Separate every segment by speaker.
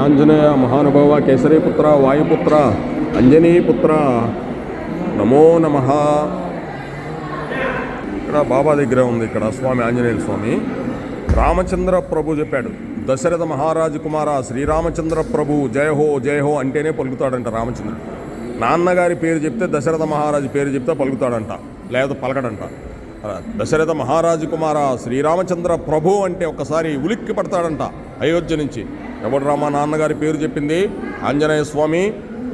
Speaker 1: ఆంజనేయ మహానుభావ కేసరీపుత్ర వాయుపుత్ర అంజనీపుత్ర నమో నమ. ఇక్కడ బాబా దగ్గర ఉంది. ఇక్కడ స్వామి ఆంజనేయ స్వామి రామచంద్ర ప్రభు చెప్పాడు, దశరథ మహారాజు కుమార శ్రీరామచంద్ర ప్రభు జయ హో అంటేనే పలుకుతాడంట రామచంద్రుడు. నాన్నగారి పేరు చెప్తే దశరథ మహారాజు పేరు చెప్తే పలుకుతాడంట, లేదా పలకడంట. దశరథ మహారాజు కుమార శ్రీరామచంద్ర ప్రభు అంటే ఒక్కసారి ఉలిక్కి పడతాడంట అయోధ్య నుంచి. ఎవడు రామా నాన్నగారి పేరు చెప్పింది ఆంజనేయ స్వామి,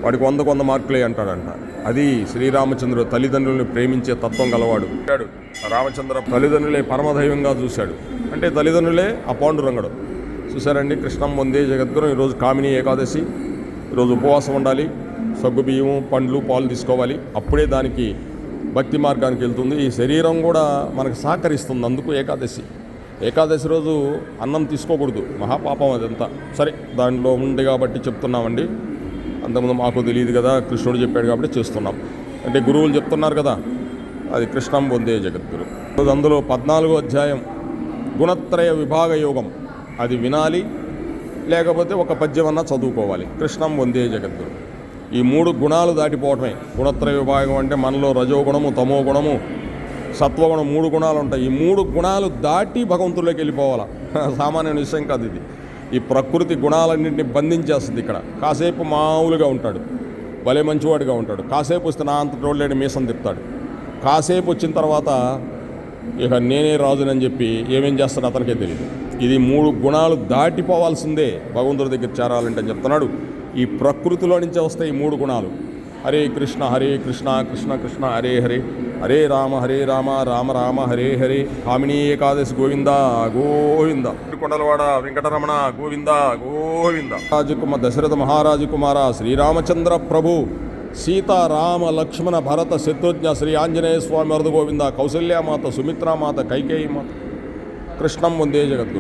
Speaker 1: వాడికి 100 మార్కులే అంటాడంట. అది శ్రీరామచంద్రుడు తల్లిదండ్రుల్ని ప్రేమించే తత్వం గలవాడు. రామచంద్ర తల్లిదండ్రులే పరమదైవంగా చూశాడు. అంటే తల్లిదండ్రులే ఆ పాండురంగడు. చూశారండి, కృష్ణం వందే జగద్గురు. ఈరోజు కామిని ఏకాదశి, ఈరోజు ఉపవాసం ఉండాలి, సగ్గు బియ్యము పండ్లు పాలు తీసుకోవాలి. అప్పుడే దానికి భక్తి మార్గానికి వెళ్తుంది. ఈ శరీరం కూడా మనకు సహకరిస్తుంది. అందుకు ఏకాదశి రోజు అన్నం తీసుకోకూడదు, మహాపాపం అదంతా. సరే, దానిలో ఉంది కాబట్టి చెప్తున్నామండి. అంతకుముందు మాకు తెలియదు కదా, కృష్ణుడు చెప్పాడు కాబట్టి చేస్తున్నాం. అంటే గురువులు చెప్తున్నారు కదా, అది కృష్ణం వందే జగద్గురు. అందులో 14వ అధ్యాయం గుణత్రయ విభాగ యోగం, అది వినాలి, లేకపోతే ఒక పద్యమన్నా చదువుకోవాలి. కృష్ణం వందే జగద్గురు. ఈ 3 గుణాలు దాటిపోవటమే గుణత్రయ విభాగం. అంటే మనలో రజోగుణము, తమో గుణము, సత్వగుణం 3 గుణాలు ఉంటాయి. ఈ 3 గుణాలు దాటి భగవంతుల్లోకి వెళ్ళిపోవాలా. సామాన్య విషయం కాదు ఇది. ఈ ప్రకృతి గుణాలన్నింటినీ బంధించేస్తుంది. ఇక్కడ కాసేపు మామూలుగా ఉంటాడు, భలే మంచివాడిగా ఉంటాడు. కాసేపు వస్తే నా అంత రోడ్లేని మీసం తిప్పుతాడు. కాసేపు వచ్చిన తర్వాత ఇక నేనే రాజునని చెప్పి ఏమేం చేస్తాడు అతనికే తెలియదు. ఇది 3 గుణాలు దాటిపోవాల్సిందే భగవంతుడి దగ్గర చేరాలంటే చెప్తున్నాడు. ఈ ప్రకృతిలో నుంచే వస్తాయి ఈ 3 గుణాలు. హరే కృష్ణ కృష్ణ కృష్ణ హరే హరే, హరే రామ రామ రామ హరే హరే. కామినీ ఏకాదశి గోవింద గోవింద. కొండలవాడ వెంకటరమణ గోవింద గోవింద. దశరథ మహారాజు కుమార శ్రీరామచంద్ర ప్రభు సీతారామ లక్ష్మణ భరత శత్రుఘ్న శ్రీ ఆంజనేయ స్వామి వరద గోవింద. కౌసల్యామాత, సుమిత్రామాత, కైకేయి మాత. కృష్ణం వందే జగద్గురు.